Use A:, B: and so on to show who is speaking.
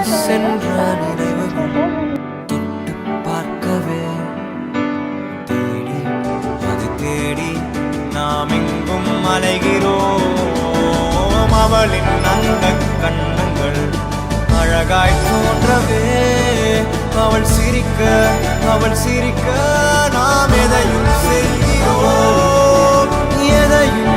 A: சென்ற நினைவுகள் தொட்டு பார்க்கவே தேடி அது தேடி நாம் எங்கும் அலைகிறோம். அவளின் அந்த கண்ணங்கள் அழகாய் தோன்றவே அவள் சிரிக்க நாம் எதையும் செய்கிறோம், எதையும்